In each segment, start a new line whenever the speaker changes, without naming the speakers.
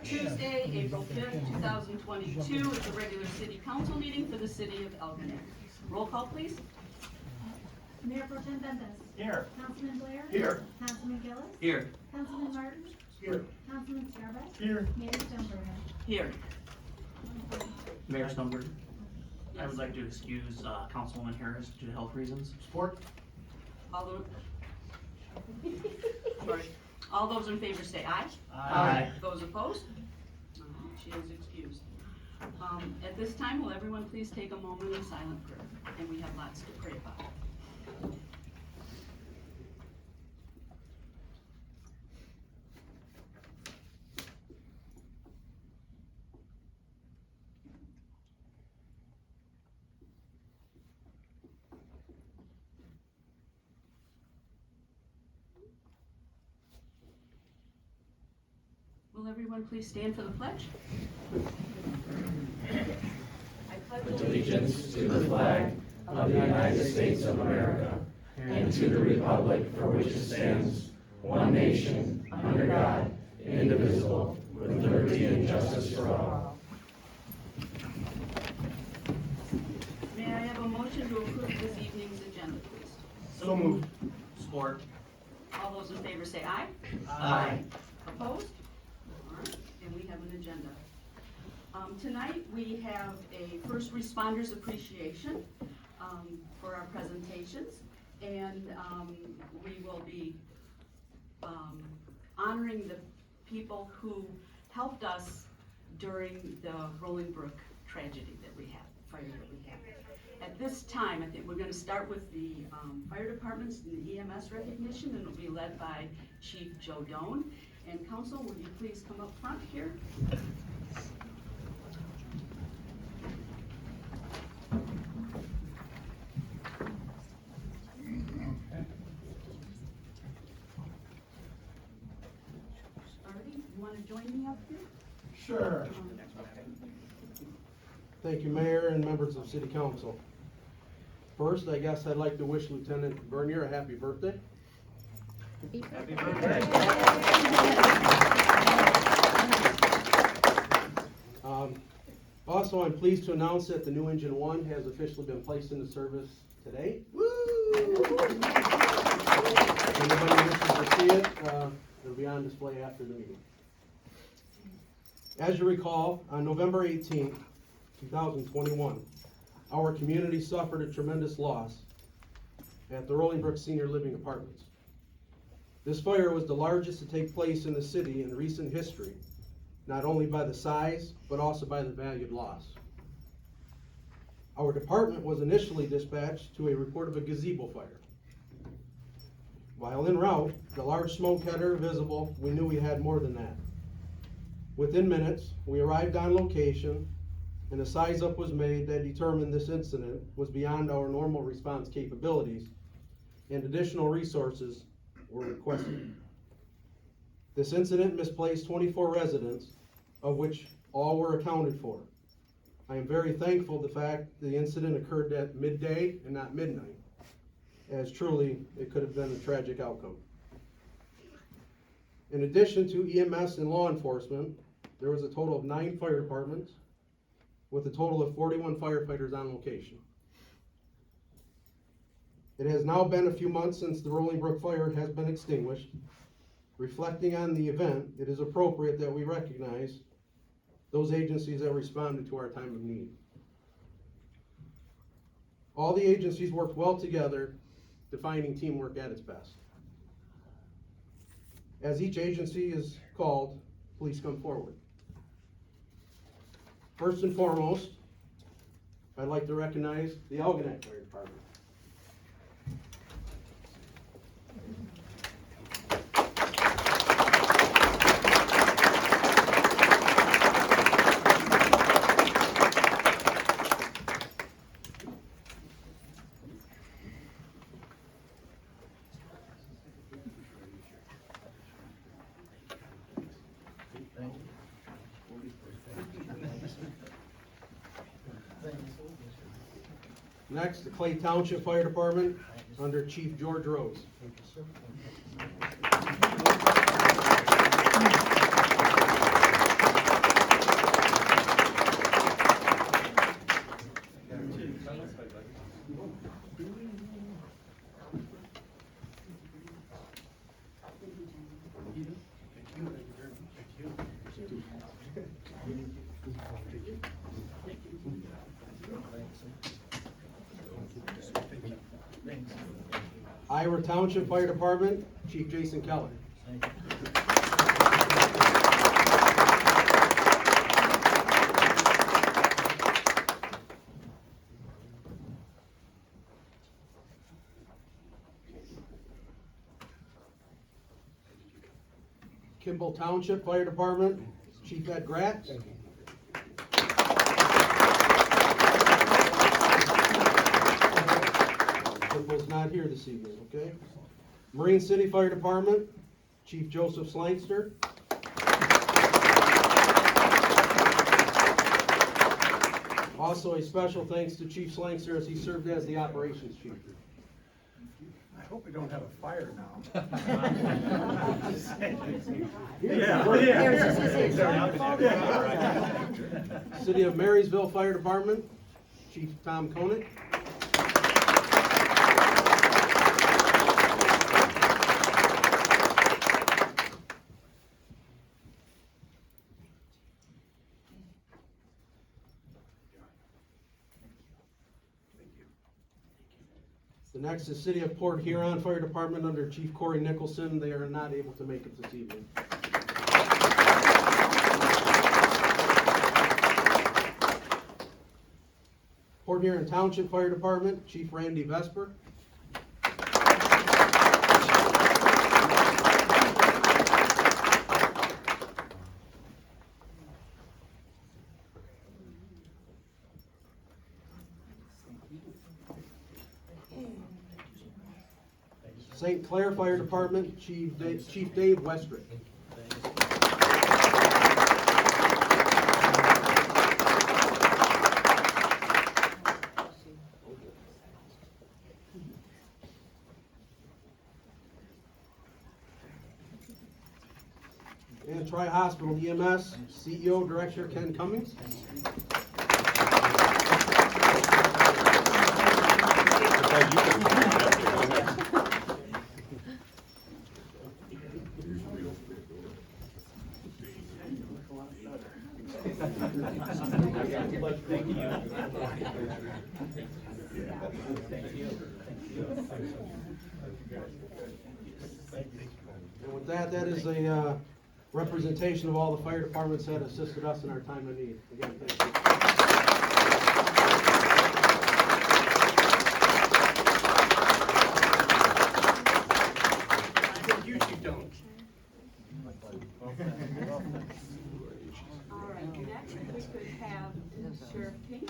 Tuesday, April 5th, 2022 is the regular city council meeting for the city of Algonac. Roll call, please.
Mayor Pro Tem Bendez.
Here.
Councilman Blair.
Here.
Councilman Gillis.
Here.
Councilman Martin.
Here.
Councilman Scarbutt.
Here.
Mayor Stonebrenner.
Here.
Mayor Stonebrenner, I would like to excuse Councilwoman Harris due to health reasons.
Support.
All those, sorry. All those in favor say aye.
Aye.
Those opposed? She is excused. At this time, will everyone please take a moment of silent prayer? And we have lots to pray about. Will everyone please stand for the pledge? I pledge
Allegiance to the flag of the United States of America and to the republic for which it stands, one nation, under God, indivisible, with liberty and justice for all.
May I have a motion to approve this evening's agenda, please?
So moved.
Support.
All those in favor say aye.
Aye.
Opposed? All right, and we have an agenda. Tonight, we have a first responders appreciation for our presentations, and we will be honoring the people who helped us during the Rolling Brook tragedy that we had, fire that we had. At this time, I think we're gonna start with the fire departments and the EMS recognition, and it'll be led by Chief Joe Doan. And council, will you please come up front here? Artie, you wanna join me up here?
Sure.
Thank you, Mayor and members of City Council. First, I guess I'd like to wish Lieutenant Bernier a happy birthday.
Happy birthday.
Also, I'm pleased to announce that the new Engine 1 has officially been placed into service today.
Woo!
If anybody wishes to see it, it'll be on display after the meeting. As you recall, on November 18th, 2021, our community suffered a tremendous loss at the Rolling Brook Senior Living Apartments. This fire was the largest to take place in the city in recent history, not only by the size, but also by the valued loss. Our department was initially dispatched to a report of a gazebo fire. While en route, the large smoke header visible, we knew we had more than that. Within minutes, we arrived on location, and a size-up was made that determined this incident was beyond our normal response capabilities, and additional resources were requested. This incident misplaced 24 residents, of which all were accounted for. I am very thankful the fact the incident occurred at midday and not midnight, as truly it could have been a tragic outcome. In addition to EMS and law enforcement, there was a total of 9 fire departments with a total of 41 firefighters on location. It has now been a few months since the Rolling Brook fire has been extinguished. Reflecting on the event, it is appropriate that we recognize those agencies that responded to our time of need. All the agencies worked well together, defining teamwork at its best. As each agency is called, please come forward. First and foremost, I'd like to recognize the Algonac Fire Department. Next, the Clay Township Fire Department under Chief George Rose. Iowa Township Fire Department, Chief Jason Keller. Kimball Township Fire Department, Chief Ed Gratz. Kimball's not here this evening, okay? Marine City Fire Department, Chief Joseph Slankster. Also, a special thanks to Chief Slankster as he served as the operations chief.
I hope we don't have a fire now.
City of Marysville Fire Department, Chief Tom Koenig. The next is City of Port Huron Fire Department under Chief Corey Nicholson. They are not able to make it this evening. Port Huron Township Fire Department, Chief Randy Vesper. St. Clair Fire Department, Chief Dave Westrick. And Tri-Hospital EMS, CEO Director Ken Cummings. And with that, that is a representation of all the fire departments that assisted us in our time of need. Again, thank you.
Thank you, Chief Dillon.
All right, next we could have Sheriff King.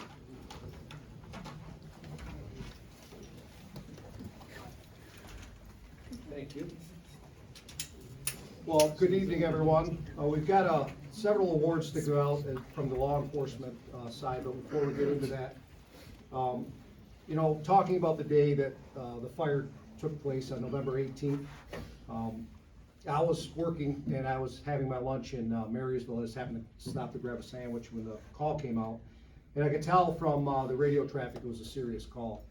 Thank you. Well, good evening, everyone. We've got several awards to go out from the law enforcement side, but before we get into that, you know, talking about the day that the fire took place on November 18th, I was working and I was having my lunch in Marysville. I just happened to stop to grab a sandwich when the call came out. And I could tell from the radio traffic it was a serious call.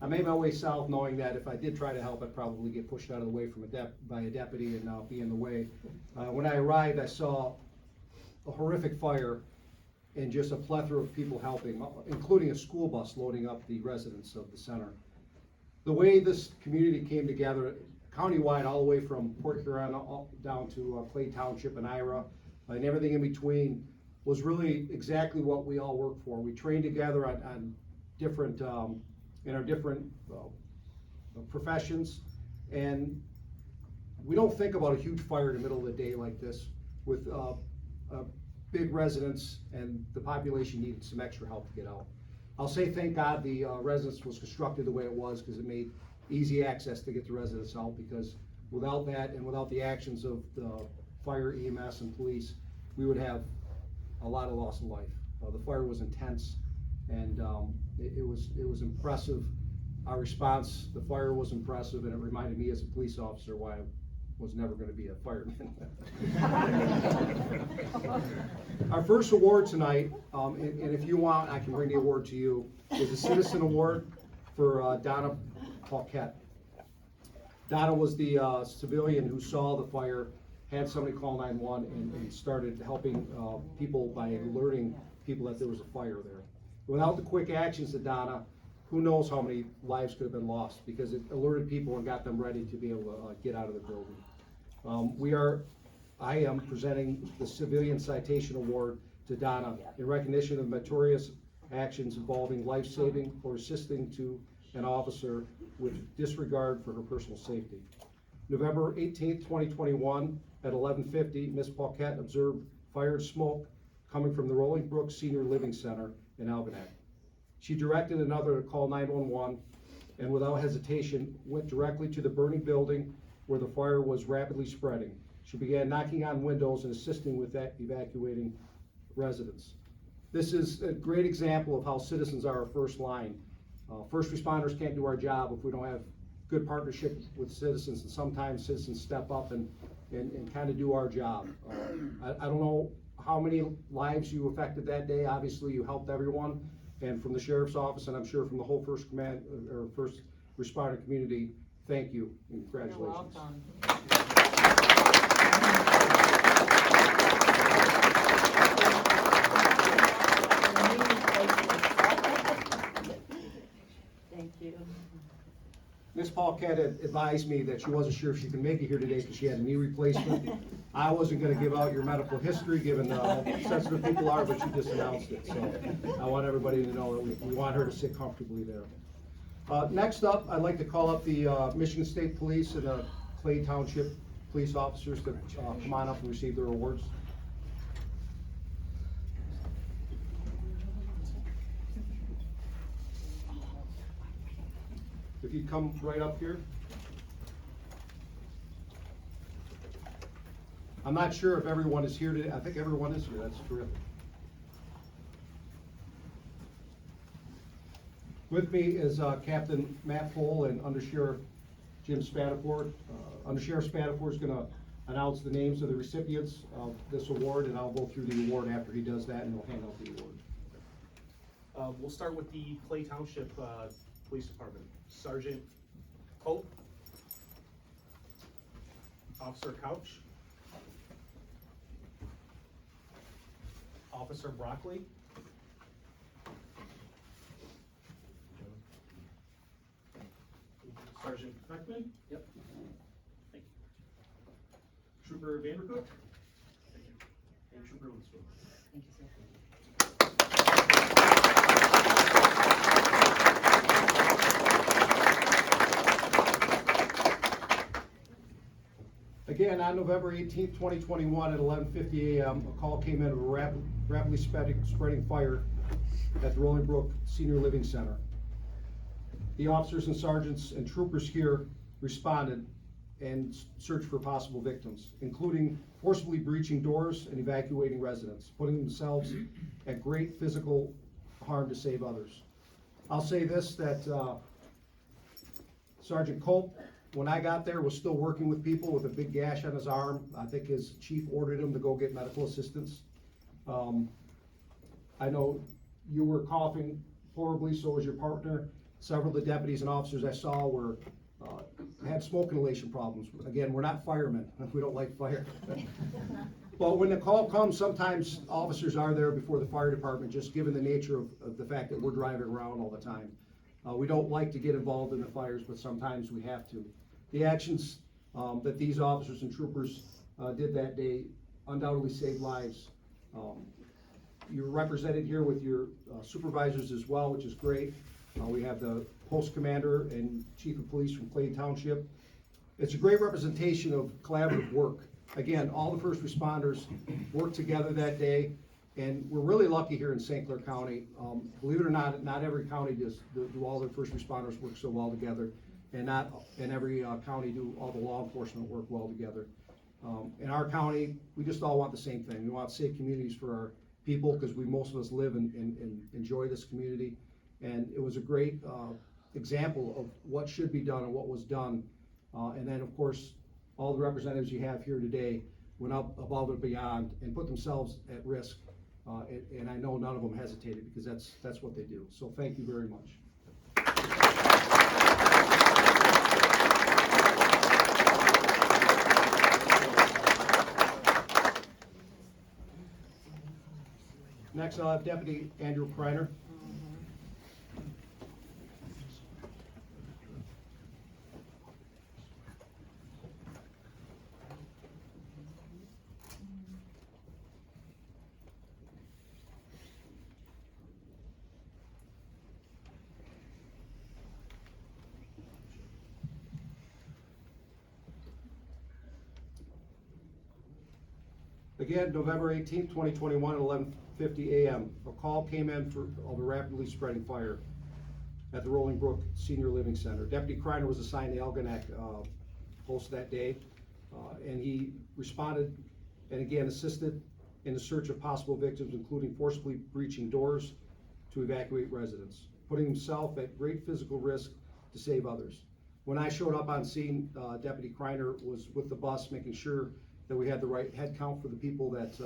I made my way south knowing that if I did try to help, I'd probably get pushed out of the way from by a deputy and be in the way. When I arrived, I saw a horrific fire and just a plethora of people helping, including a school bus loading up the residents of the center. The way this community came together, countywide, all the way from Port Huron down to Clay Township and Ira, and everything in between, was really exactly what we all work for. We trained together on different, in our different professions, and we don't think about a huge fire in the middle of the day like this with big residents, and the population needed some extra help to get out. I'll say thank God the residence was constructed the way it was, because it made easy access to get the residents out, because without that and without the actions of the fire, EMS, and police, we would have a lot of loss of life. The fire was intense, and it was impressive. Our response, the fire was impressive, and it reminded me as a police officer why I was never going to be a fireman. Our first award tonight, and if you want, I can bring the award to you, is a Citizen Award for Donna Paquette. Donna was the civilian who saw the fire, had somebody call 911 and started helping people by alerting people that there was a fire there. Without the quick actions of Donna, who knows how many lives could have been lost, because it alerted people and got them ready to be able to get out of the building. I am presenting the Civilian Citation Award to Donna in recognition of meritorious actions involving life-saving or assisting to an officer with disregard for her personal safety. November 18th, 2021, at 11:50, Ms. Paquette observed fire and smoke coming from the Rolling Brook Senior Living Center in Algonac. She directed another to call 911 and without hesitation went directly to the burning building where the fire was rapidly spreading. She began knocking on windows and assisting with that evacuating residents. This is a great example of how citizens are our first line. First responders can't do our job if we don't have good partnership with citizens, and sometimes citizens step up and kind of do our job. I don't know how many lives you affected that day. Obviously, you helped everyone, and from the sheriff's office, and I'm sure from the whole first responder community, thank you and congratulations.
Thank you.
Ms. Paquette had advised me that she wasn't sure if she could make it here today because she had a knee replacement. I wasn't gonna give out your medical history, given how sensitive people are, but you just announced it, so I want everybody to know that we want her to sit comfortably there. Next up, I'd like to call up the Michigan State Police and the Clay Township police officers to come on up and receive their awards. If you'd come right up here. I'm not sure if everyone is here today. I think everyone is here. That's terrific. With me is Captain Matt Pohl and Undersheriff Jim Spadafore. Undersheriff Spadafore is going to announce the names of the recipients of this award, and I'll go through the award after he does that, and we'll hand out the award.
We'll start with the Clay Township Police Department. Sergeant Pope, Officer Couch, Officer Broccoli, Sergeant Beckman. Yep. Thank you. Trooper Vandercook. Thank you. And Trooper Winslow.
Thank you, sir.
Again, on November 18th, 2021 at 11:50 a.m., a call came in of a rapidly spreading fire at the Rolling Brook Senior Living Center. The officers and sergeants and troopers here responded and searched for possible victims, including forcibly breaching doors and evacuating residents, putting themselves at great physical harm to save others. I'll say this, that Sergeant Culp, when I got there, was still working with people with a big gash on his arm. I think his chief ordered him to go get medical assistance. I know you were coughing horribly, so was your partner. Several of the deputies and officers I saw were had smoke inhalation problems. Again, we're not firemen. We don't like fire. But when the call comes, sometimes officers are there before the fire department, just given the nature of the fact that we're driving around all the time. We don't like to get involved in the fires, but sometimes we have to. The actions that these officers and troopers did that day undoubtedly saved lives. You're represented here with your supervisors as well, which is great. We have the post commander and chief of police from Clay Township. It's a great representation of collaborative work. Again, all the first responders worked together that day, and we're really lucky here in St. Clair County. Believe it or not every county does do all their first responders work so well together, and not in every county do all the law enforcement work well together. In our county, we just all want the same thing. We want safe communities for our people, because most of us live and enjoy this community. And it was a great example of what should be done and what was done. And then, of course, all the representatives you have here today went up above and beyond and put themselves at risk. And I know none of them hesitated, because that's what they do. So thank you very much. Next, I'll have Deputy Andrew Kreiner. Again, November 18th, 2021, at 11:50 a.m. A call came in of a rapidly spreading fire at the Rolling Brook Senior Living Center. Deputy Kreiner was assigned to Algonac post that day, and he responded and again assisted in the search of possible victims, including forcibly breaching doors to evacuate residents, putting himself at great physical risk to save others. When I showed up on scene, Deputy Kreiner was with the bus, making sure that we had the right head count for the people that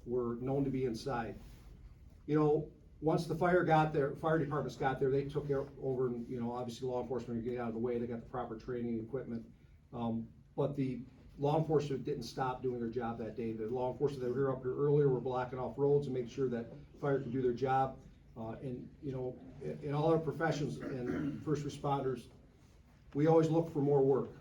were known to be inside. You know, once the fire departments got there, they took over, and, you know, obviously law enforcement are getting out of the way, they got the proper training and equipment. But the law enforcement didn't stop doing their job that day. The law enforcement that were up here earlier were blocking off roads and making sure that fire could do their job. And, you know, in all our professions and first responders, we always look for more work.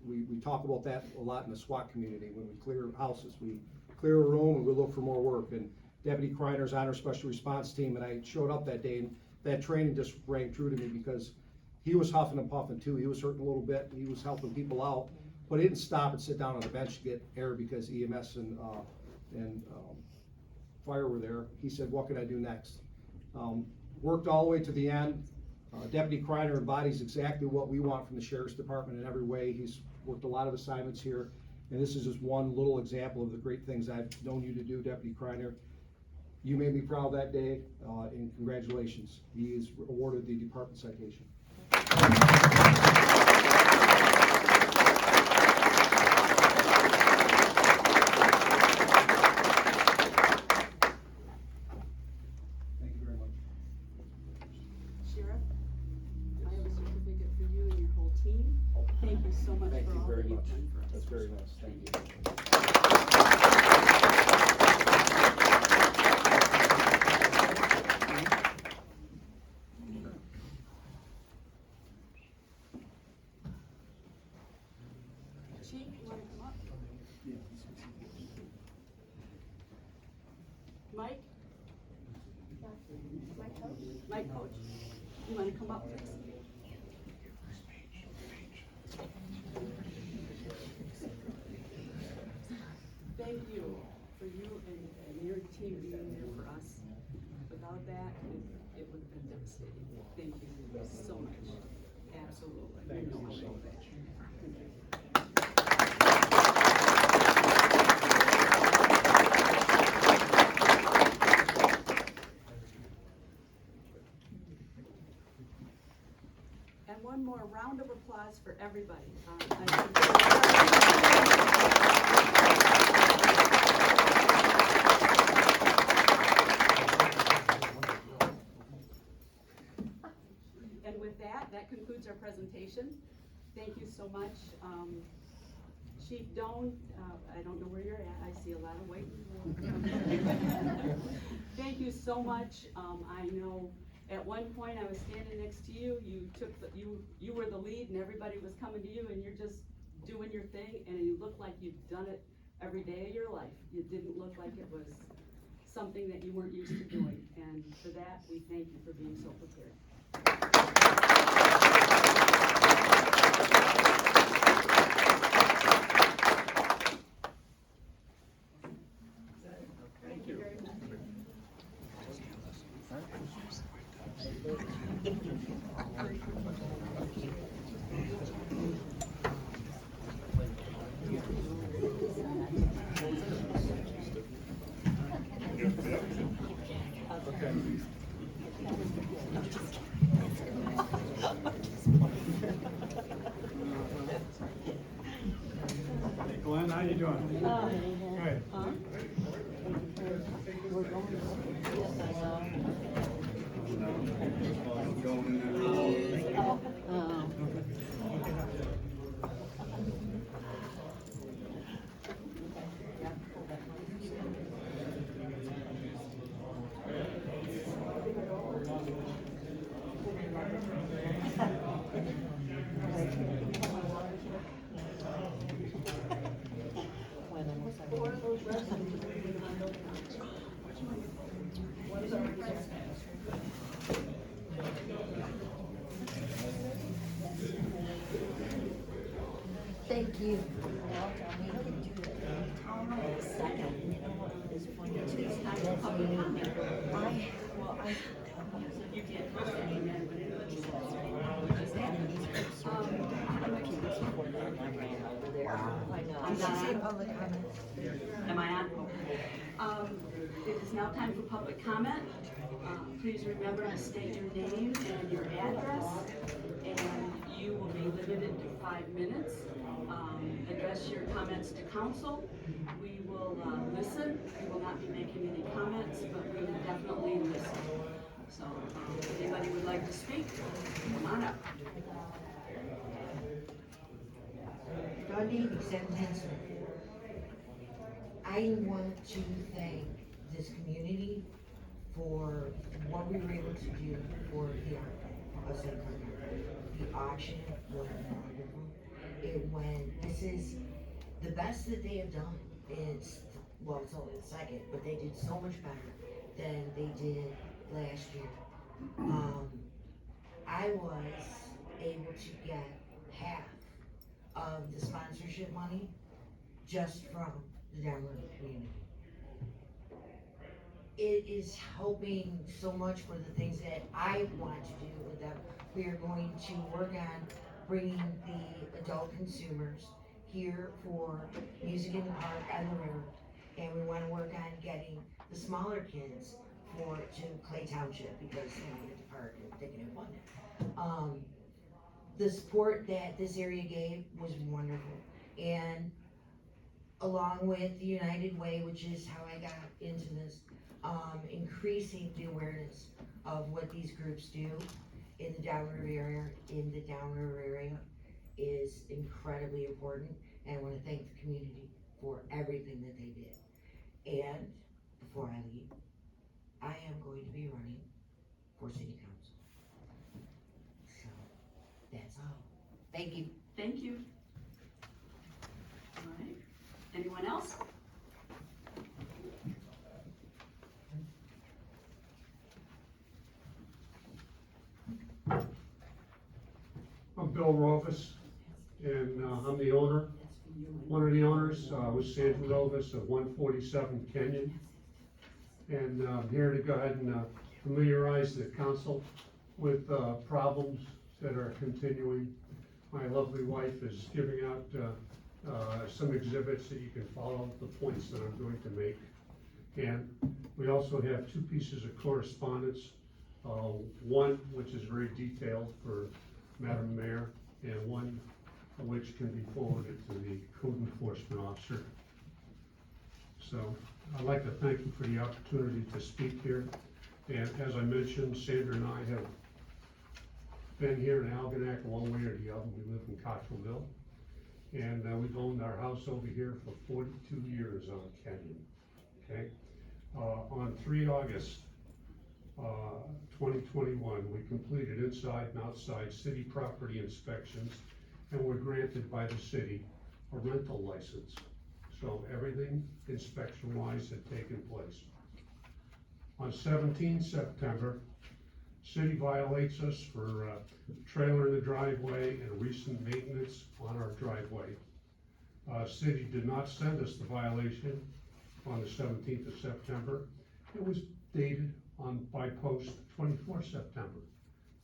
We talk about that a lot in the SWAT community. When we clear houses, we clear a room and we look for more work. And Deputy Kreiner's on our special response team, and I showed up that day, and that training just rang true to me because he was huffing and puffing too. He was hurting a little bit, and he was helping people out, but he didn't stop and sit down on the bench to get air because EMS and fire were there. He said, "What can I do next?" Worked all the way to the end. Deputy Kreiner embodies exactly what we want from the Sheriff's Department in every way. He's worked a lot of assignments here, and this is just one little example of the great things I've known you to do, Deputy Kreiner. You made me proud that day, and congratulations. He is awarded the department citation. Thank you very much.
Sheriff, I have a certificate for you and your whole team. Thank you so much
Thank
for
you
all
very
that you've
much.
done for us.
That's very nice. Thank you.
Chief, you wanna come up? Mike? Mike Coach, you wanna come up, please? Thank you for you and your team being there for us. Without that, it would have been devastating. Thank you so much. Absolutely.
Thank you
No, I
so
know
much.
that. And one more round of applause for everybody. And with that, that concludes our presentation. Thank you so much. Chief Doan, I don't know where you're at. I see a lot of waiting. Thank you so much. I know at one point I was standing next to you. You were the lead, and everybody was coming to you, and you're just doing your thing, and you look like you've done it every day of your life. You didn't look like it was something that you weren't used to doing, and for that, we thank you for being so prepared. Thank you very much.
Thank you. We can do it. Second, is 22.
It's time for public comment.
Well,
You can't post any minute, but anybody says,
just added these groups. I know.
I'm
Did you say
not-
public comment?
Am I on? It is now time for public comment. Please remember to state your name and your address, and you will be limited to 5 minutes. Address your comments to council. We will listen. We will not be making any comments, but we will definitely listen. So, if anybody would like to speak, come on up.
Dundee Sentencing. I want to thank this community for what we were able to do for here, us in Concord. The auction was wonderful. This is the best that they have done. It's only the second, but they did so much better than they did last year. I was able to get half of the sponsorship money just from the Downward community. It is helping so much for the things that I want to do with them. We are going to work on bringing the adult consumers here for music in the park and the river. And we want to work on getting the smaller kids to Clay Township because they want to get the park and they can have fun. The support that this area gave was wonderful. And along with the United Way, which is how I got into this, increasing the awareness of what these groups do in the Downriver area is incredibly important. And I want to thank the community for everything that they did. And before I leave, I am going to be running for city council. So, that's all. Thank you.
Thank you. All right. Anyone else?
I'm Bill Rovas, and I'm the owner, one of the owners, was Sandra Rovas of 147 Kenyon. And I'm here to go ahead and familiarize the council with problems that are continuing. My lovely wife is giving out some exhibits that you can follow the points that I'm going to make. And we also have 2 pieces of correspondence. One which is very detailed for Madam Mayor, and one which can be forwarded to the code enforcement officer. So I'd like to thank you for the opportunity to speak here. And as I mentioned, Sandra and I have been here in Algonac one way or the other. We live in Cottrellville. And we've owned our house over here for 42 years on Kenyon. Okay? On 3 August 2021, we completed inside and outside city property inspections and were granted by the city a rental license. So everything inspection-wise had taken place. On 17 September, city violates us for trailer in the driveway and recent maintenance on our driveway. City did not send us the violation on the 17th of September. It was dated by post 24 September.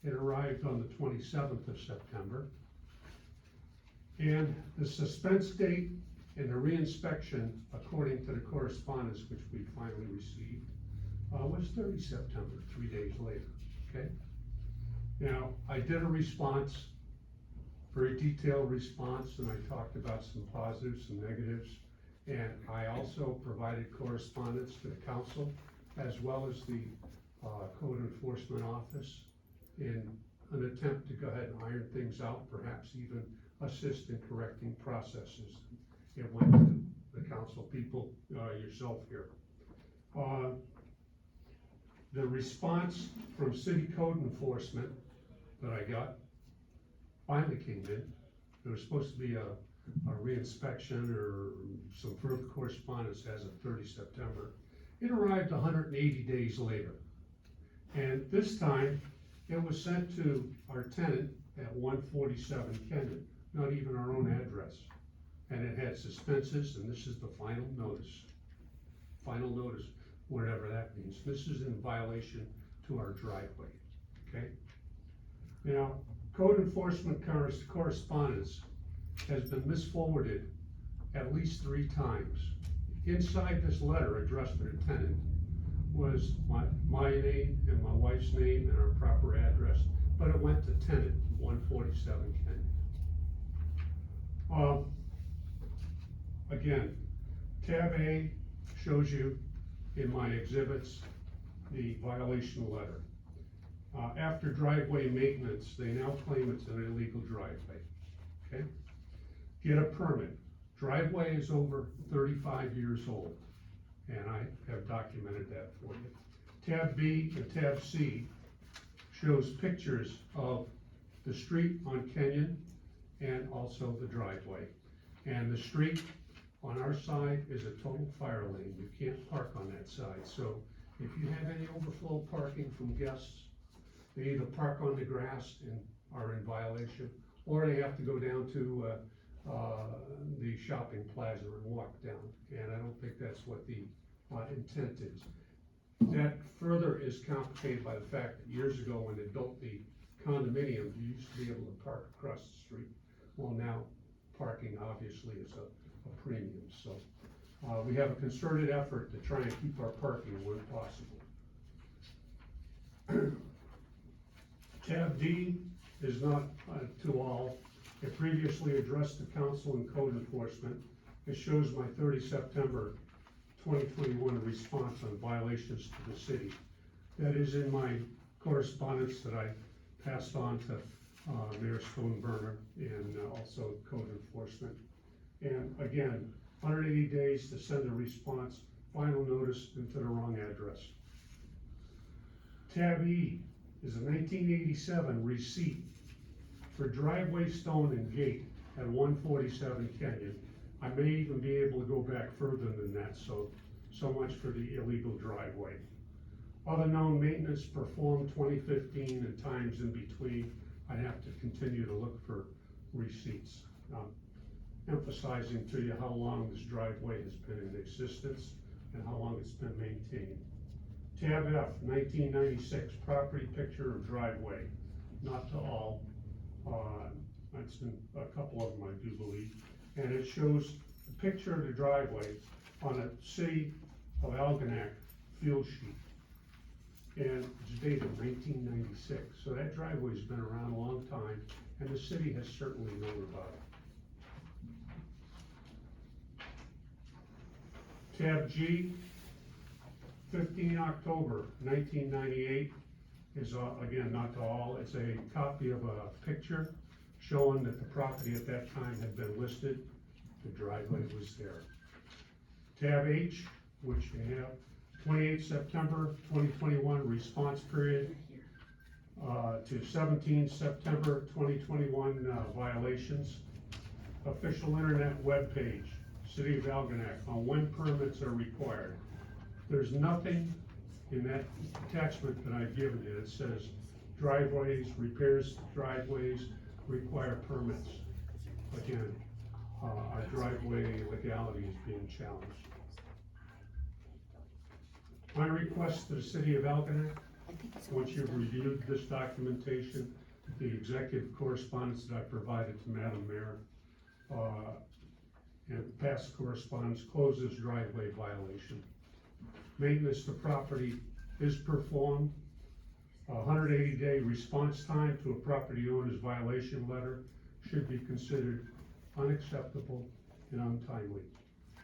It arrived on the 27th of September. And the suspense date and the reinspection, according to the correspondence which we finally received, was 30 September, 3 days later, okay? Now, I did a response, very detailed response, and I talked about some positives and negatives. And I also provided correspondence to the council as well as the code enforcement office in an attempt to go ahead and iron things out, perhaps even assist in correcting processes. It went to the council people, yourself here. The response from city code enforcement that I got finally came in. There was supposed to be a reinspection or some further correspondence as of 30 September. It arrived 180 days later. And this time, it was sent to our tenant at 147 Kenyon, not even our own address. And it had suspenses, and this is the final notice. Final notice, whatever that means. This is in violation to our driveway, okay? Now, code enforcement correspondence has been misforwarded at least 3 times. Inside this letter addressed to the tenant was my name and my wife's name and our proper address, but it went to tenant, 147 Kenyon. Again, tab A shows you in my exhibits the violation letter. After driveway maintenance, they now claim it's an illegal driveway, okay? Get a permit. Driveway is over 35 years old, and I have documented that for you. Tab B and tab C shows pictures of the street on Kenyon and also the driveway. And the street on our side is a total fire lane. You can't park on that side. So if you have any overflow parking from guests, they either park on the grass and are in violation, or they have to go down to the shopping plaza and walk down. And I don't think that's what the intent is. That further is complicated by the fact that years ago when they built the condominium, you used to be able to park across the street. Well, now parking obviously is a premium. So we have a concerted effort to try and keep our parking when possible. Tab D is not to all. It previously addressed the council and code enforcement. It shows my 30 September 2021 response on violations to the city. That is in my correspondence that I passed on to Mayor Stoneburner and also code enforcement. And again, 180 days to send a response, final notice into the wrong address. Tab E is a 1987 receipt for driveway stone and gate at 147 Kenyon. I may even be able to go back further than that, so much for the illegal driveway. Other known maintenance performed 2015 and times in between. I'd have to continue to look for receipts. Emphasizing to you how long this driveway has been in existence and how long it's been maintained. Tab F, 1996, property picture of driveway, not to all. It's been a couple of them, I do believe. And it shows a picture of the driveway on a City of Algonac field sheet. And it's dated 1996. So that driveway's been around a long time, and the city has certainly known about it. Tab G, 15 October 1998 is, again, not to all. It's a copy of a picture showing that the property at that time had been listed. The driveway was there. Tab H, which we have, 28 September 2021 response period to 17 September 2021 violations. Official internet webpage, City of Algonac, on when permits are required. There's nothing in that attachment that I've given you that says driveways, repairs to driveways require permits. Again, our driveway legality is being challenged. My request to the City of Algonac, once you've reviewed this documentation, the executive correspondence that I provided to Madam Mayor, and past correspondence, closes driveway violation. Maintenance to property is performed. 180-day response time to a property owner's violation letter should be considered unacceptable and untimely.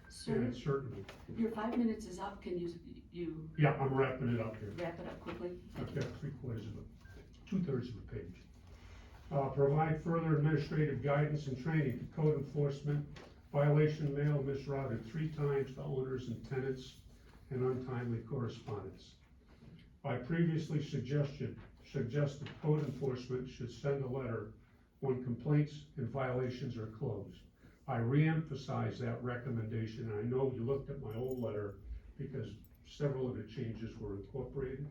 Sir,
And it certainly,
your 5 minutes is up. Can you
yeah, I'm wrapping it up here.
wrap it up quickly?
I've got 2/3 of a page. Provide further administrative guidance and training to code enforcement. Violation mail misrouted 3 times to owners and tenants, and untimely correspondence. I previously suggested code enforcement should send a letter when complaints and violations are closed. I reemphasize that recommendation, and I know you looked at my old letter because several of the changes were incorporated.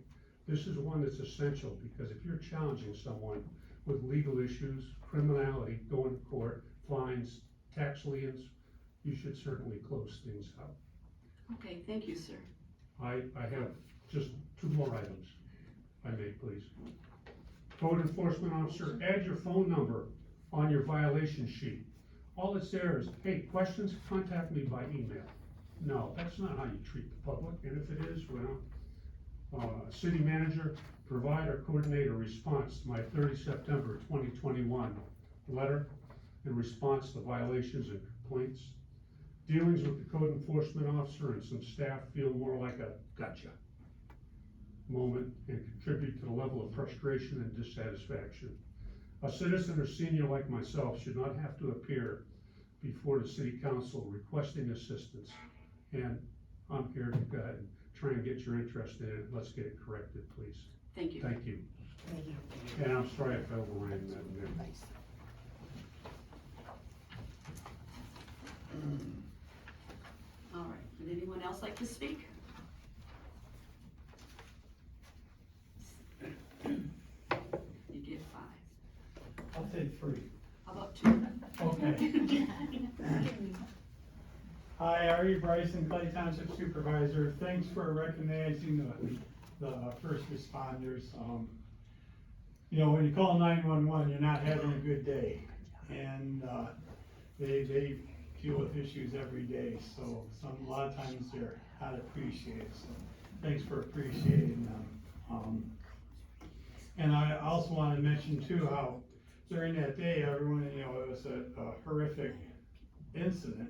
This is one that's essential, because if you're challenging someone with legal issues, criminality, going to court, fines, tax liens, you should certainly close things out.
Okay, thank you, sir.
I have just 2 more items, if I may, please. Code enforcement officer, add your phone number on your violation sheet. All it's there is, hey, questions, contact me by email. No, that's not how you treat the public, and if it is, well, city manager, provide or coordinate a response to my 30 September 2021 letter in response to violations and complaints. Dealings with the code enforcement officer and some staff feel more like a gotcha moment and contribute to the level of frustration and dissatisfaction. A citizen or senior like myself should not have to appear before the city council requesting assistance. And I'm here to go ahead and try and get your interest in it. Let's get it corrected, please.
Thank you.
Thank you. And I'm sorry if I overran that, Mayor.
All right, would anyone else like to speak? You get 5.
I'll take 3.
How about 2?
Okay. Hi, Ari Bryson, Clay Township Supervisor. Thanks for recognizing the first responders. You know, when you call 911, you're not having a good day. And they deal with issues every day, so a lot of times they're not appreciated. So thanks for appreciating them. And I also want to mention too how during that day, everyone, you know, it was a horrific incident,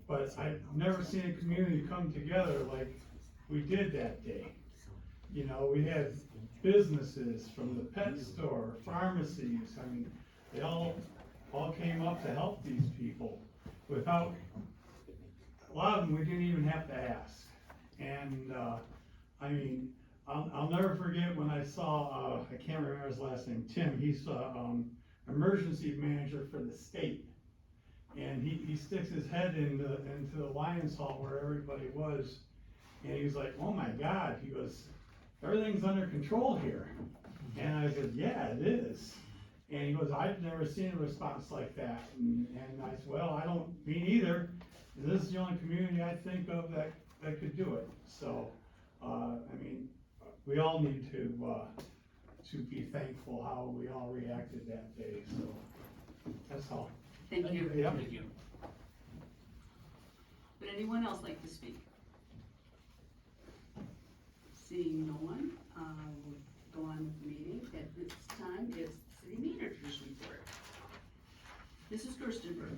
but I've never seen a community come together like we did that day. You know, we had businesses from the pet store, pharmacies, I mean, they all came up to help these people without, a lot of them we didn't even have to ask. And, I mean, I'll never forget when I saw, I can't remember his last name, Tim, he's emergency manager for the state. And he sticks his head into the Lions Hall where everybody was, and he's like, oh my God, he goes, everything's under control here. And I said, yeah, it is. And he goes, I've never seen a response like that. And I said, well, I don't, me neither. This is the only community I think of that could do it. So, I mean, we all need to be thankful how we all reacted that day. So, that's all.
Thank you.
Yeah.
Thank you.
Would anyone else like to speak? Seeing no one, we'll go on with the meeting. At this time is city manager's report. Mrs. Gerstenberg.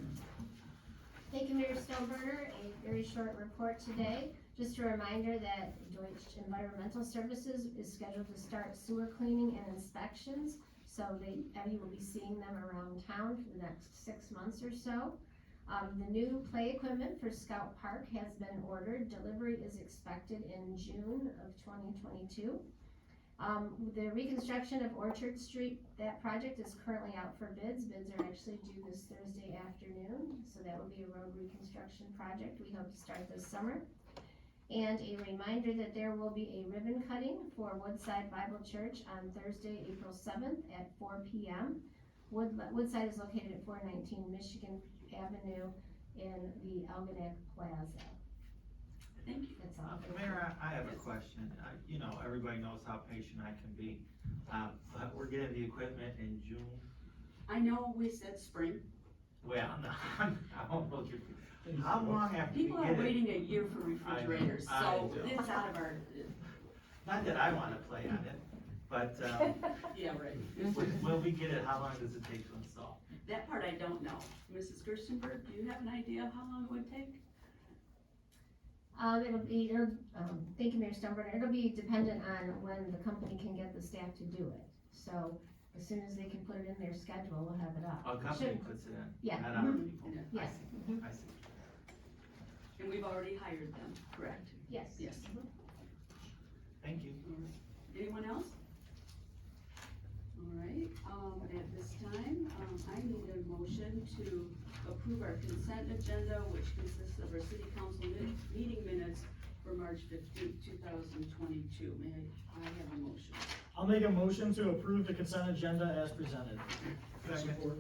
Thank you, Mayor Stoneburner. A very short report today. Just a reminder that Deutsche Environmental Services is scheduled to start sewer cleaning and inspections. So you will be seeing them around town for the next 6 months or so. The new play equipment for Scout Park has been ordered. Delivery is expected in June of 2022. The reconstruction of Orchard Street, that project is currently out for bids. Bids are actually due this Thursday afternoon, so that will be a road reconstruction project we hope to start this summer. And a reminder that there will be a ribbon cutting for Woodside Bible Church on Thursday, April 7th at 4 p.m. Woodside is located at 419 Michigan Avenue in the Algonac Plaza.
Thank you.
That's all.
Mayor, I have a question. You know, everybody knows how patient I can be, but we're getting the equipment in June.
I know we said spring.
Well, no, I won't hold you. How long after we
People
get
are
it?
waiting a year for refrigerators,
I
so
do.
it's out of our,
Not that I wanna play on it, but,
yeah, right.
will we get it? How long does it take to install?
That part I don't know. Mrs. Gerstenberg, do you have an idea of how long it would take?
Thank you, Mayor Stoneburner. It'll be dependent on when the company can get the staff to do it. So as soon as they can put it in their schedule, we'll have it up.
A company puts it in?
Yeah.
Not our people?
Yeah.
I
Yes.
see, I see.
And we've already hired them, correct?
Yes.
Yes.
Thank you.
Anyone else? All right, at this time, I need a motion to approve our consent agenda, which consists of our city council meeting minutes for March 15th, 2022. May I have a motion?
I'll make a motion to approve the consent agenda as presented.
Support.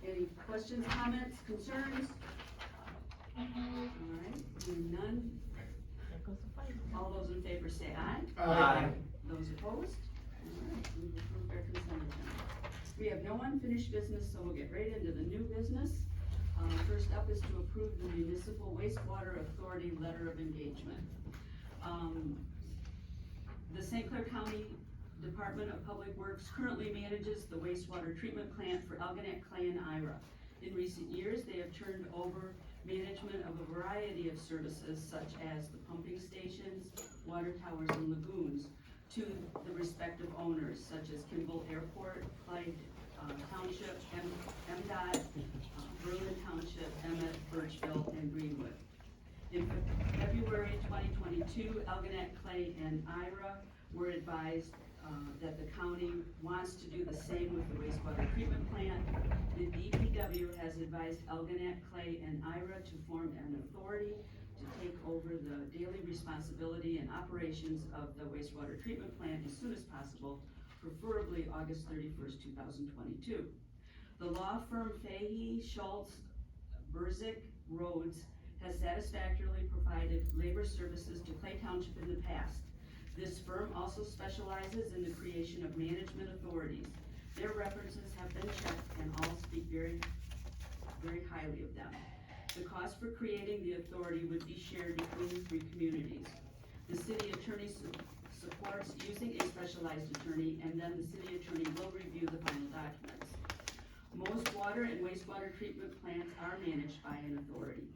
Any questions, comments, concerns? Alright, hearing none. All those in favor say aye.
Aye.
Those opposed? Alright, we've approved our consent agenda. We have no unfinished business, so we'll get right into the new business. First up is to approve the Municipal Wastewater Authority Letter of Engagement. The St. Clair County Department of Public Works currently manages the wastewater treatment plant for Algonac, Clay, and Ira. In recent years, they have turned over management of a variety of services such as the pumping stations, water towers, and lagoons to the respective owners such as Kimball Airport, Clyde Township, MDOT, Berlin Township, Emmett, Birchville, and Greenwood. In February 2022, Algonac, Clay, and Ira were advised that the county wants to do the same with the wastewater treatment plant. The DPW has advised Algonac, Clay, and Ira to form an authority to take over the daily responsibility and operations of the wastewater treatment plant as soon as possible, preferably August 31st, 2022. The law firm Fahey, Schultz, Berzik, Rhodes has satisfactorily provided labor services to Clay Township in the past. This firm also specializes in the creation of management authorities. Their references have been checked and all speak very, very highly of them. The cost for creating the authority would be shared between the three communities. The city attorney supports using a specialized attorney, and then the city attorney will review the final documents. Most water and wastewater treatment plants are managed by an authority.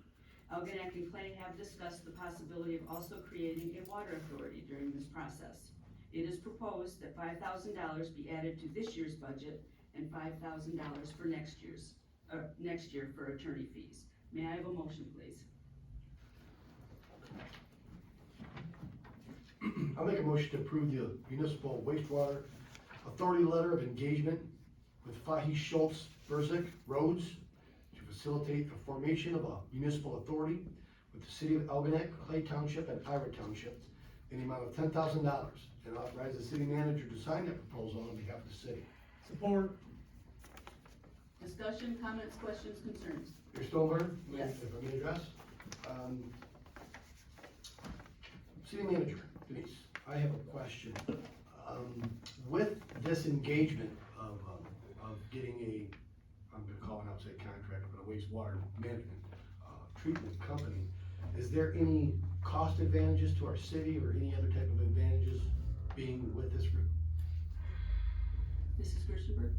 Algonac and Clay have discussed the possibility of also creating a water authority during this process. It is proposed that $5,000 be added to this year's budget and $5,000 for next year for attorney fees. May I have a motion, please?
I'll make a motion to approve the Municipal Wastewater Authority Letter of Engagement with Fahey, Schultz, Berzik, Rhodes to facilitate the formation of a municipal authority with the city of Algonac, Clay Township, and Ira Township in the amount of $10,000, and authorize the city manager to sign that proposal on behalf of the city.
Support.
Discussion, comments, questions, concerns?
Mayor Stolberg?
Yes.
If I may address? City manager, Denise, I have a question. With this engagement of getting I'm gonna call it an outside contractor, but a wastewater management, treatment company, is there any cost advantages to our city or any other type of advantages being with this group?
Mrs. Gerstenberg?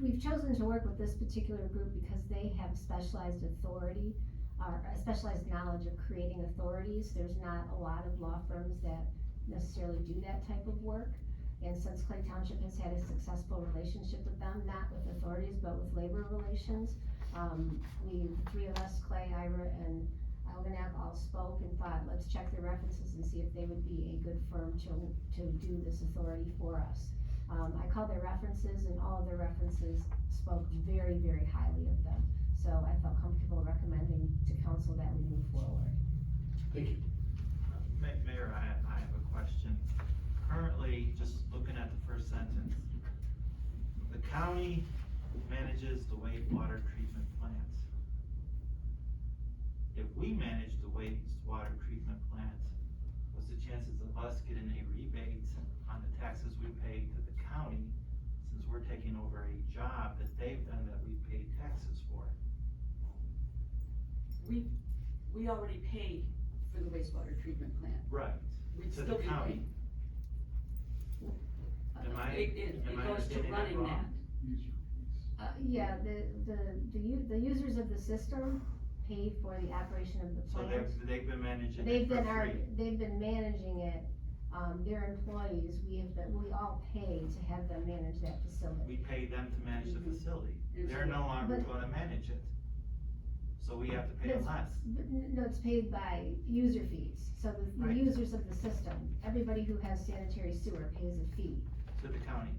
We've chosen to work with this particular group because they have specialized authority, or specialized knowledge of creating authorities. There's not a lot of law firms that necessarily do that type of work. And since Clay Township has had a successful relationship with them, not with authorities, but with labor relations, the three of us, Clay, Ira, and Algonac, all spoke and thought, let's check their references and see if they would be a good firm to do this authority for us. I called their references, and all of their references spoke very, very highly of them. So I felt comfortable recommending to council that we move forward.
Thank you.
Mayor, I have a question. Currently, just looking at the first sentence, the county manages the wastewater treatment plants. If we manage the wastewater treatment plants, what's the chances of us getting a rebate on the taxes we pay to the county, since we're taking over a job that they've done that we paid taxes for?
We already pay for the wastewater treatment plant.
Right.
We'd
To
still
the
be
county.
paying.
Am I
It goes to
understanding that
running
wrong?
that.
Yeah, the users of the system pay for the operation of the
So
plant.
they've been managing
They've
it for
been
free?
they've been managing it, their employees, we all pay to have them manage that
We
facility.
pay them to manage the facility.
Mhm.
They're no longer
But-
gonna manage it. So we have to pay them less.
No, it's paid by user fees, so the
Right.
users of the system, everybody who has sanitary sewer pays a fee.
To the county.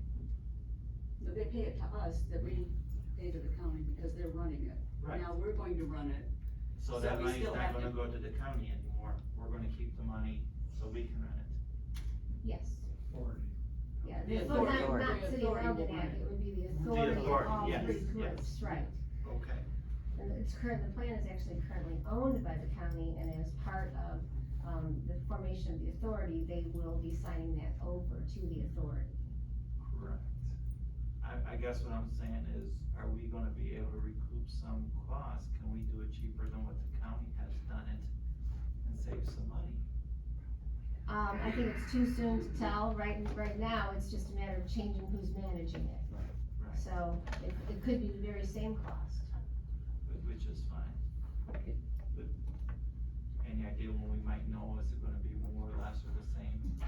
No, they pay it to us, that we pay to the county because they're running it.
Right.
Now, we're going to run it.
So
So
that
we
money's
still
not
have
gonna
to-
go to the county anymore, we're gonna keep the money so we can run it.
Yes. Yeah,
The
well,
authority.
not
The
city of
authority will run
Algonac,
it.
it would be the authority of
authority,
all
yes,
three
yes.
groups, right.
Okay.
And it's the plan is actually currently owned by the county, and as part of, the formation of the authority, they will be signing that over to the authority.
Correct. I guess what I'm saying is, are we gonna be able to recoup some costs? Can we do it cheaper than what the county has done it and save some money?
I think it's too soon to tell, right now, it's just a matter of changing who's managing it.
Right,
So, it could be the very same cost.
which is fine. But any idea when we might know, is it gonna be more or less or the same?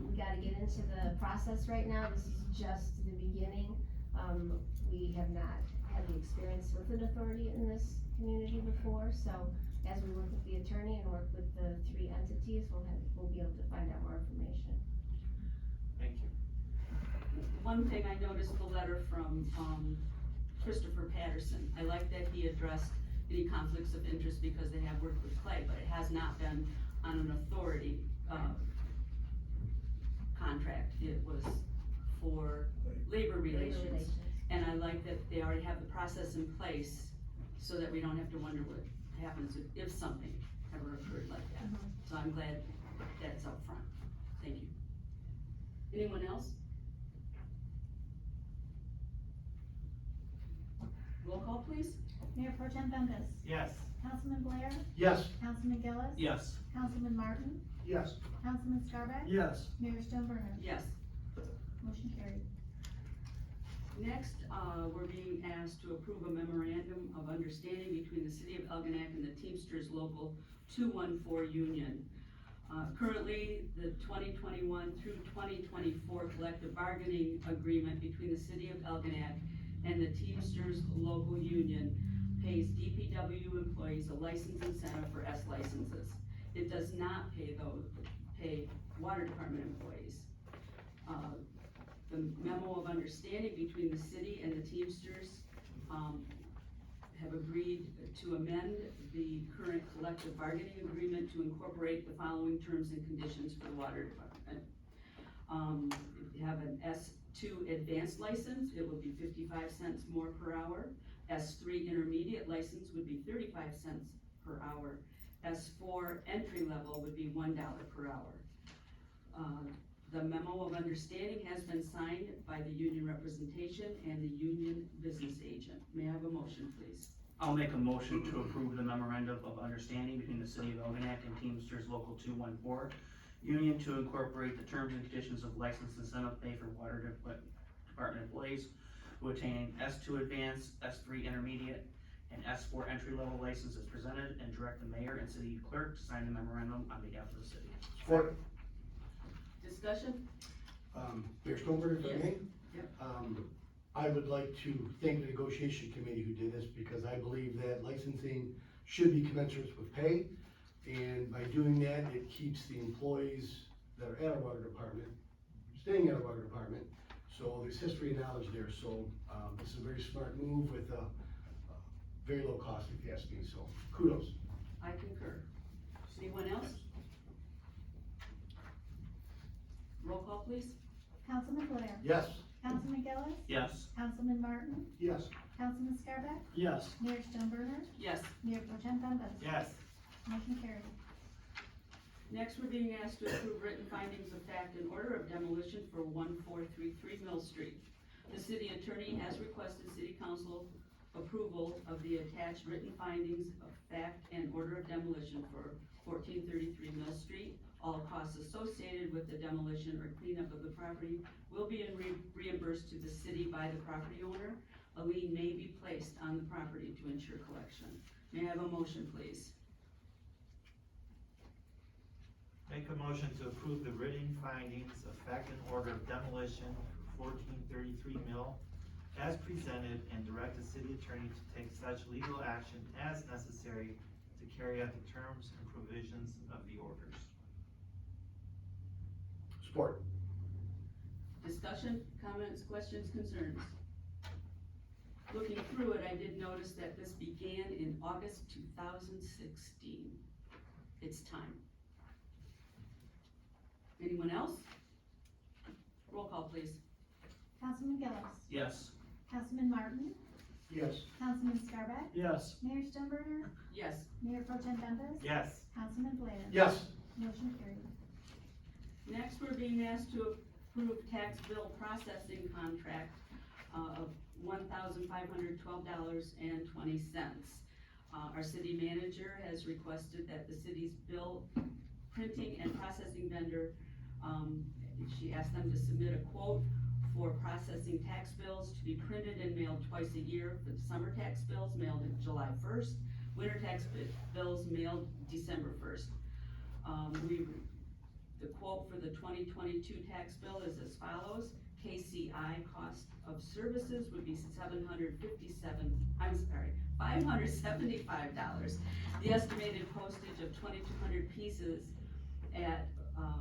We gotta get into the process right now, this is just the beginning. We have not had the experience with an authority in this community before, so as we work with the attorney and work with the three entities, we'll be able to find out more information.
Thank you.
One thing I noticed the letter from, Christopher Patterson. I like that he addressed any conflicts of interest because they have worked with Clay, but it has not been on an authority, contract. It was for labor relations. And I like that they already have the process in place so that we don't have to wonder what happens if something ever occurred like that. So I'm glad that's up front. Thank you. Anyone else? Roll call, please.
Mayor Pro Tem Dundas.
Yes.
Councilman Blair.
Yes.
Councilman Gillis.
Yes.
Councilman Martin.
Yes.
Councilman Scarback.
Yes.
Mayor Stoneburner.
Yes.
Motion carried.
Next, we're being asked to approve a memorandum of understanding between the City of Algonac and the Teamsters Local 214 Union. Currently, the 2021 through 2024 collective bargaining agreement between the City of Algonac and the Teamsters Local Union pays DPW employees a license incentive for S licenses. It does not pay water department employees. The memo of understanding between the city and the Teamsters, have agreed to amend the current collective bargaining agreement to incorporate the following terms and conditions for the water department. If you have an S2 advanced license, it would be 55 cents more per hour. S3 intermediate license would be 35 cents per hour. S4 entry level would be $1 per hour. The memo of understanding has been signed by the union representation and the union business agent. May I have a motion, please?
I'll make a motion to approve the memorandum of understanding between the City of Algonac and Teamsters Local 214 Union to incorporate the terms and conditions of license incentive pay for water department employees who attain S2 advanced, S3 intermediate, and S4 entry level licenses presented, and direct the mayor and city clerk to sign the memorandum on behalf of the city.
Support.
Discussion?
Mayor Stoneburner, if I may?
Yep.
I would like to thank the negotiation committee who did this, because I believe that licensing should be commensurate with pay. And by doing that, it keeps the employees that are at our water department, staying at our water department. So there's history and knowledge there, so, this is a very smart move with a very low cost, if you ask me, so kudos.
I concur. Anyone else? Roll call, please.
Councilman Blair.
Yes.
Councilman Gillis.
Yes.
Councilman Martin.
Yes.
Councilman Scarback.
Yes.
Mayor Stoneburner.
Yes.
Mayor Pro Tem Dundas.
Yes.
Motion carried.
Next, we're being asked to approve written findings of fact and order of demolition for 1433 Mill Street. The city attorney has requested city council approval of the attached written findings of fact and order of demolition for 1433 Mill Street. All costs associated with the demolition or cleanup of the property will be reimbursed to the city by the property owner. A lien may be placed on the property to ensure collection. May I have a motion, please?
Make a motion to approve the written findings of fact and order of demolition for 1433 Mill as presented, and direct the city attorney to take such legal action as necessary to carry out the terms and provisions of the orders.
Support.
Discussion, comments, questions, concerns? Looking through it, I did notice that this began in August 2016. It's time. Anyone else? Roll call, please.
Councilman Gillis,
Yes.
Councilman Martin,
Yes.
Councilman Scarback,
Yes.
Mayor Stonebrenner,
Yes.
Mayor Pro Tem Bembas,
Yes.
Councilman Blair.
Yes.
Motion carried.
Next, we're being asked to approve tax bill processing contract of $1,512.20. Our city manager has requested that the city's bill printing and processing vendor, she asked them to submit a quote for processing tax bills to be printed and mailed twice a year. For the summer tax bills mailed in July 1st, winter tax bills mailed December 1st. The quote for the 2022 tax bill is as follows. KCI cost of services would be $575. The estimated postage of 2,200 pieces at, how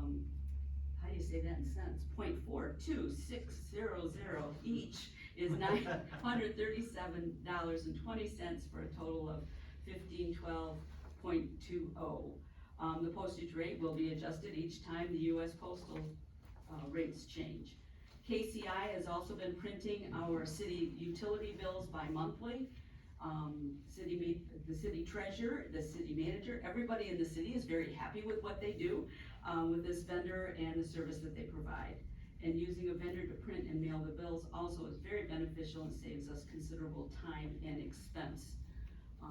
do you say that in cents? 0.42600 each is $937.20 for a total of $1512.20. The postage rate will be adjusted each time the U.S. postal rates change. KCI has also been printing our city utility bills bi-monthly. The city treasurer, the city manager, everybody in the city is very happy with what they do with this vendor and the service that they provide. And using a vendor to print and mail the bills also is very beneficial and saves us considerable time and expense.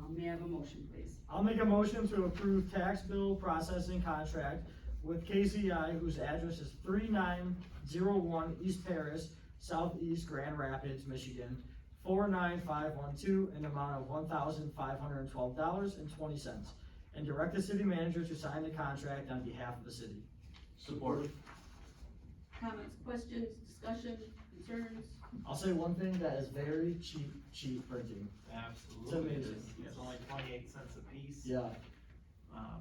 May I have a motion, please?
I'll make a motion to approve tax bill processing contract with KCI, whose address is 3901 East Paris, Southeast Grand Rapids, Michigan, 49512, in the amount of $1,512.20, and direct the city manager to sign the contract on behalf of the city.
Support.
Comments, questions, discussion, concerns?
I'll say one thing, that is very cheap printing.
Absolutely.
It's amazing.
It's only 28 cents a piece.
Yeah.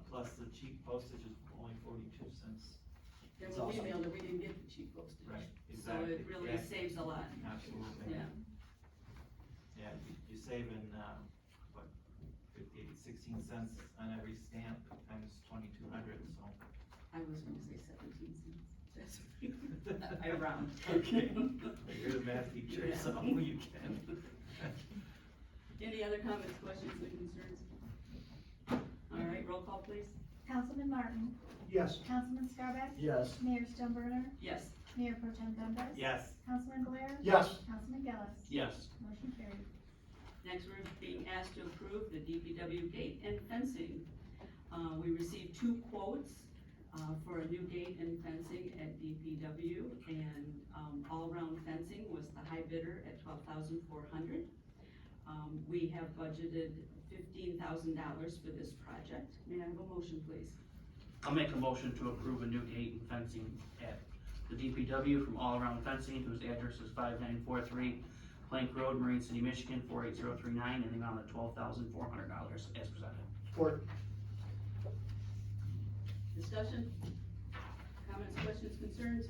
Plus the cheap postage is only 42 cents.
And
It's
when we
awesome.
mailed it, we didn't get the cheap postage.
Right,
So
exactly.
it really
Yeah.
saves a lot.
Absolutely.
Yeah.
Yeah, you're saving, 16 cents on every stamp times 2,200, so.
I was gonna say 17 cents. That's, I round.
Okay. You're the math teacher,
Yeah.
so you can.
Any other comments, questions, or concerns? All right, roll call, please.
Councilman Martin,
Yes.
Councilman Scarback,
Yes.
Mayor Stonebrenner,
Yes.
Mayor Pro Tem Bembas.
Yes.
Councilman Blair.
Yes.
Councilman Gillis.
Yes.
Motion carried.
Next, we're being asked to approve the DPW gate and fencing. We received 2 quotes for a new gate and fencing at DPW, and all-around fencing was the high bidder at $12,400. We have budgeted $15,000 for this project. May I have a motion, please?
I'll make a motion to approve a new gate and fencing at the DPW from All Around Fencing, whose address is 5943 Plank Road, Marine City, Michigan, 48039, in the amount of $12,400 as presented.
Support.
Discussion? Comments, questions, concerns?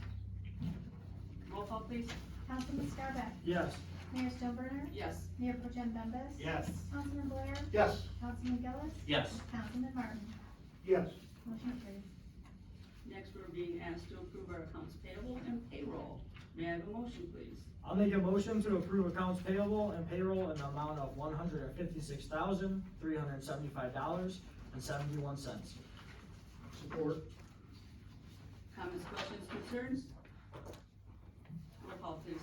Roll call, please.
Councilman Scarback,
Yes.
Mayor Stonebrenner,
Yes.
Mayor Pro Tem Bembas.
Yes.
Councilman Blair.
Yes.
Councilman Gillis.
Yes.
Councilman Martin.
Yes.
Motion carried.
Next, we're being asked to approve our accounts payable and payroll. May I have a motion, please?
I'll make a motion to approve accounts payable and payroll in the amount of $156,375.71.
Support.
Comments, questions, concerns? Roll call, please.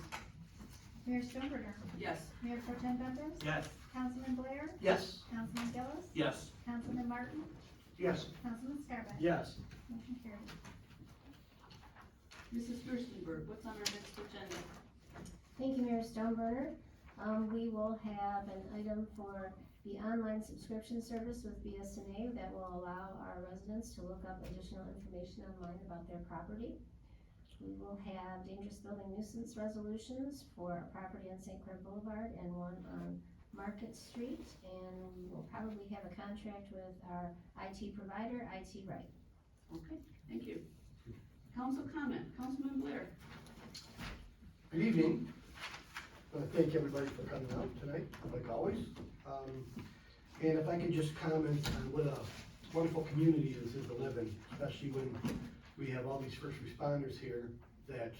Mayor Stonebrenner,
Yes.
Mayor Pro Tem Bembas.
Yes.
Councilman Blair.
Yes.
Councilman Gillis.
Yes.
Councilman Martin.
Yes.
Councilman Scarback.
Yes.
Motion carried.
Mrs. Gerstenberg, what's on our next agenda?
Thank you, Mayor Stonebrenner. We will have an item for the online subscription service with BSNA that will allow our residents to look up additional information online about their property. We will have dangerous building nuisance resolutions for a property on St. Clair Boulevard and one on Market Street. And we will probably have a contract with our IT provider, IT Right.
Okay, thank you. Council comment, Councilman Blair.
Good evening. I want to thank everybody for coming out tonight, like always. And if I could just comment on what a wonderful community this is to live in, especially when we have all these first responders here that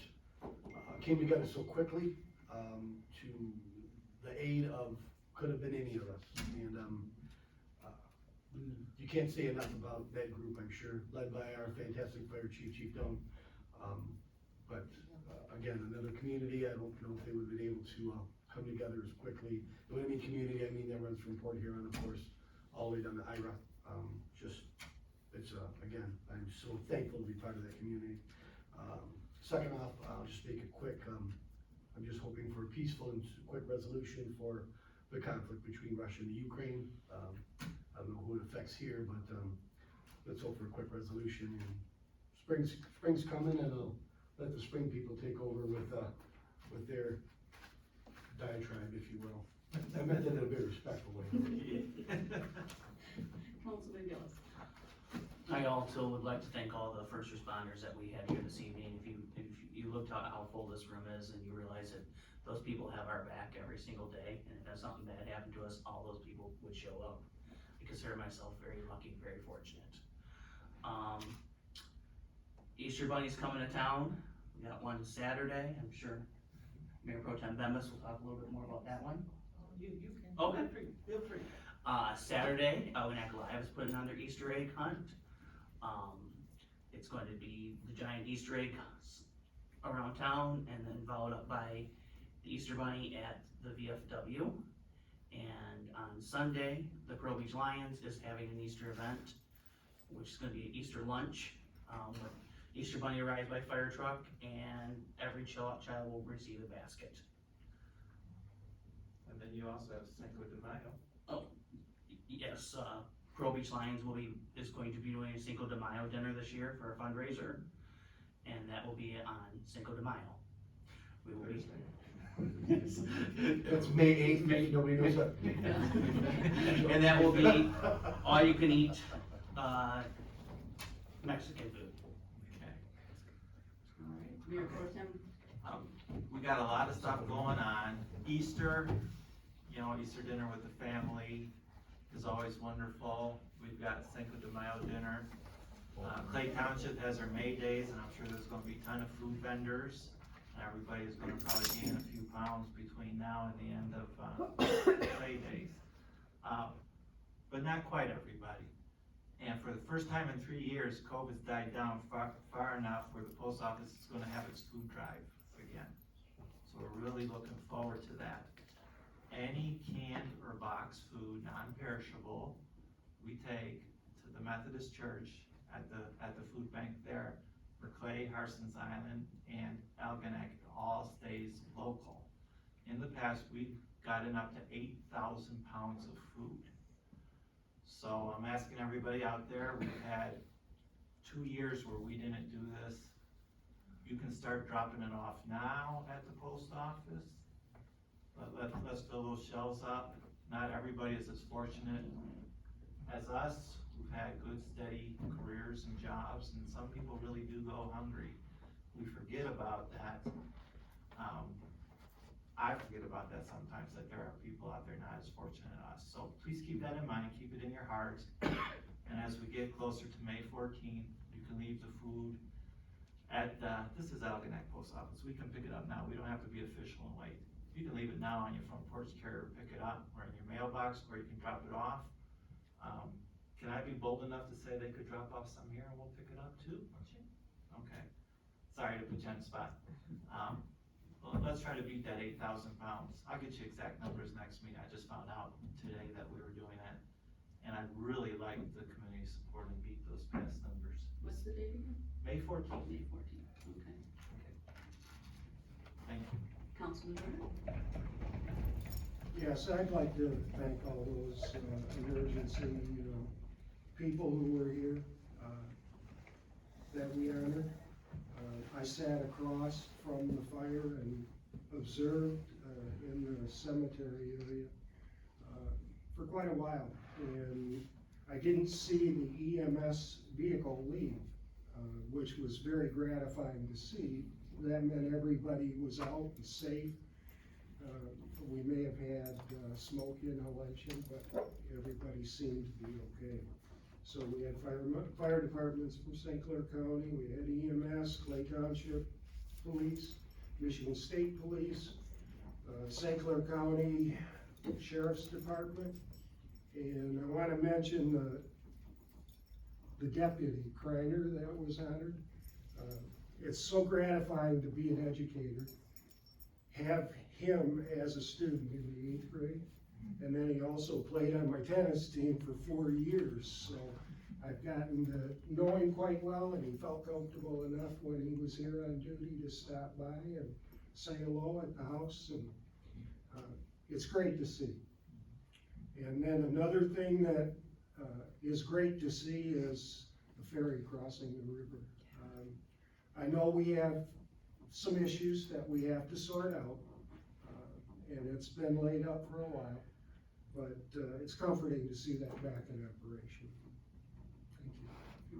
came together so quickly to the aid of, could have been any of us. And you can't say enough about that group, I'm sure, led by our fantastic fire chief, Chief Doan. But again, another community, I don't know if they would have been able to come together as quickly. And when I mean community, I mean that runs from Port Huron, of course, all the way down to Ira. Again, I'm so thankful to be part of that community. Second off, I'll just make it quick. I'm just hoping for a peaceful and quick resolution for the conflict between Russia and the Ukraine. I don't know who it affects here, but let's hope for a quick resolution. And spring's coming, and I'll let the spring people take over with their diatribe, if you will. I meant that in a very respectful way.
Councilman Gillis.
I also would like to thank all the first responders that we had here this evening. If you looked at how full this room is and you realize that those people have our back every single day, and if something bad happened to us, all those people would show up. I consider myself very lucky, very fortunate. Easter Bunny's coming to town. We got one Saturday. I'm sure Mayor Pro Tem Bemis will talk a little bit more about that one.
You can.
Okay.
Feel free.
Saturday, Algonac Live is putting on their Easter egg hunt. It's going to be the giant Easter egg around town, and then followed up by the Easter Bunny at the VFW. And on Sunday, the Pearl Beach Lions is having an Easter event, which is going to be an Easter lunch with Easter Bunny arrives by fire truck, and every child will receive a basket.
And then you also have Cinco de Mayo.
Yes, Pearl Beach Lions is going to be doing a Cinco de Mayo dinner this year for a fundraiser, and that will be on Cinco de Mayo. We will be.
That's May 8th, maybe nobody knows that.
And that will be all you can eat Mexican food.
All right, Mayor Pro Tem.
We got a lot of stuff going on. Easter, Easter dinner with the family is always wonderful. We've got Cinco de Mayo dinner. Clay Township has their May days, and I'm sure there's gonna be a ton of food vendors. Everybody's gonna probably gain a few pounds between now and the end of Clay days. But not quite everybody. And for the first time in 3 years, COVID's died down far enough where the post office is gonna have its food drive again. So we're really looking forward to that. Any canned or box food, non-perishable, we take to the Methodist Church at the food bank there for Clay, Harson's Island, and Algonac. It all stays local. In the past, we've gotten up to 8,000 pounds of food. So I'm asking everybody out there, we've had 2 years where we didn't do this. You can start dropping it off now at the post office. Let's fill those shelves up. Not everybody is as fortunate as us, who've had good, steady careers and jobs, and some people really do go hungry. We forget about that. I forget about that sometimes, that there are people out there not as fortunate as us. So please keep that in mind, keep it in your heart. And as we get closer to May 14th, you can leave the food at, this is Algonac Post Office. We can pick it up now. We don't have to be official and wait. You can leave it now on your front porch carrier, pick it up, or in your mailbox, or you can drop it off. Can I be bold enough to say they could drop off some here and we'll pick it up too? Okay. Sorry to put you on the spot. Well, let's try to beat that 8,000 pounds. I'll get you exact numbers next meeting. I just found out today that we were doing it. And I'd really like the community support and beat those past numbers.
What's the date again?
May 14th.
May 14th, okay.
Thank you.
Councilman Brennan?
Yes, I'd like to thank all those emergency people who were here that we honored. I sat across from the fire and observed in the cemetery area for quite a while, and I didn't see the EMS vehicle leave, which was very gratifying to see.
that meant everybody was out and safe. We may have had smoke inhalation, but everybody seemed to be okay. So we had fire departments from St. Clair County, we had EMS, Clay Township Police, Michigan State Police, St. Clair County Sheriff's Department, and I wanna mention the deputy Kreiner that was honored. It's so gratifying to be an educator, have him as a student in the 8th grade, and then he also played on my tennis team for 4 years, so I've gotten to know him quite well, and he felt comfortable enough when he was here on duty to stop by and say hello at the house, and it's great to see. And then another thing that is great to see is the ferry crossing the river. I know we have some issues that we have to sort out, and it's been laid up for a while, but it's comforting to see that back in operation. Thank you.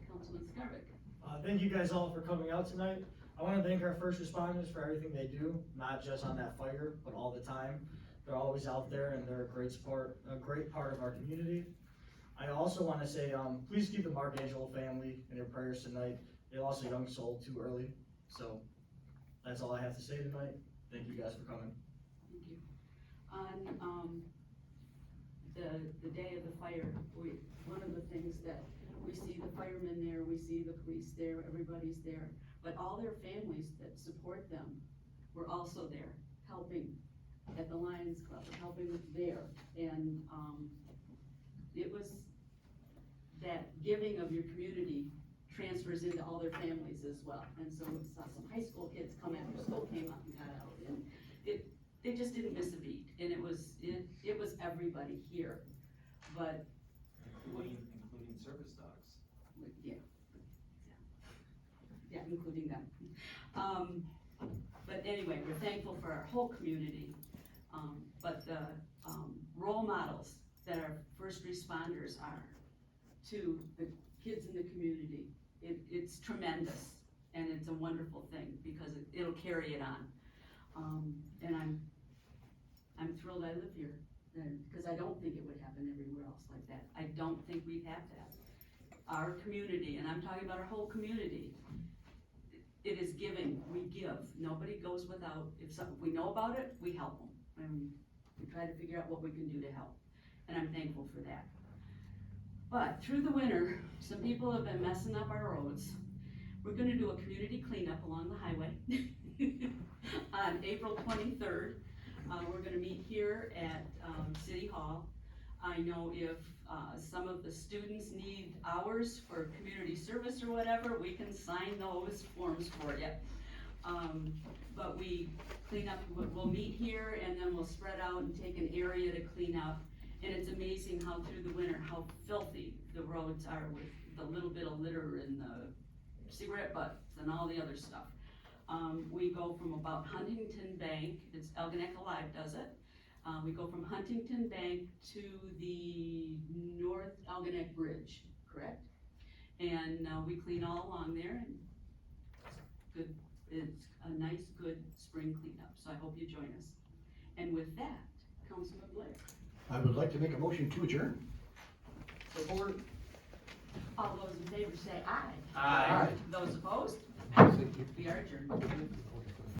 Councilman Scarvick.
Thank you guys all for coming out tonight. I wanna thank our first responders for everything they do, not just on that fire, but all the time. They're always out there and they're a great support, a great part of our community. I also wanna say, please keep the Mark Angelo family in your prayers tonight. They lost a young soul too early, so that's all I have to say tonight. Thank you guys for coming.
Thank you. On, the day of the fire, one of the things that we see the firemen there, we see the police there, everybody's there, but all their families that support them were also there, helping at the Lions Club, helping there, and, it was that giving of your community transfers into all their families as well. And so we saw some high school kids come after school, came up and got out, and they just didn't miss a beat. And it was everybody here, but.
Including service dogs.
Yeah, including them. But anyway, we're thankful for our whole community. But the role models that our first responders are to the kids in the community, it's tremendous, and it's a wonderful thing because it'll carry it on. And I'm thrilled I live here, because I don't think it would happen everywhere else like that. I don't think we'd have that. Our community, and I'm talking about our whole community, it is giving, we give. Nobody goes without. If we know about it, we help them. And we try to figure out what we can do to help. And I'm thankful for that. But through the winter, some people have been messing up our roads. We're gonna do a community cleanup along the highway on April 23rd. We're gonna meet here at City Hall. I know if some of the students need hours for community service or whatever, we can sign those forms for you. But we clean up, we'll meet here and then we'll spread out and take an area to clean up. And it's amazing how through the winter, how filthy the roads are with the little bit of litter and the cigarette butts and all the other stuff. We go from about Huntington Bank, it's Algonac Alive does it. We go from Huntington Bank to the North Algonac Bridge, correct? And we clean all along there, and good, it's a nice, good spring cleanup, so I hope you join us. And with that, Councilman Blair.
I would like to make a motion to adjourn.
Support.
All those in favor say aye.
Aye.
Those opposed? We are adjourned.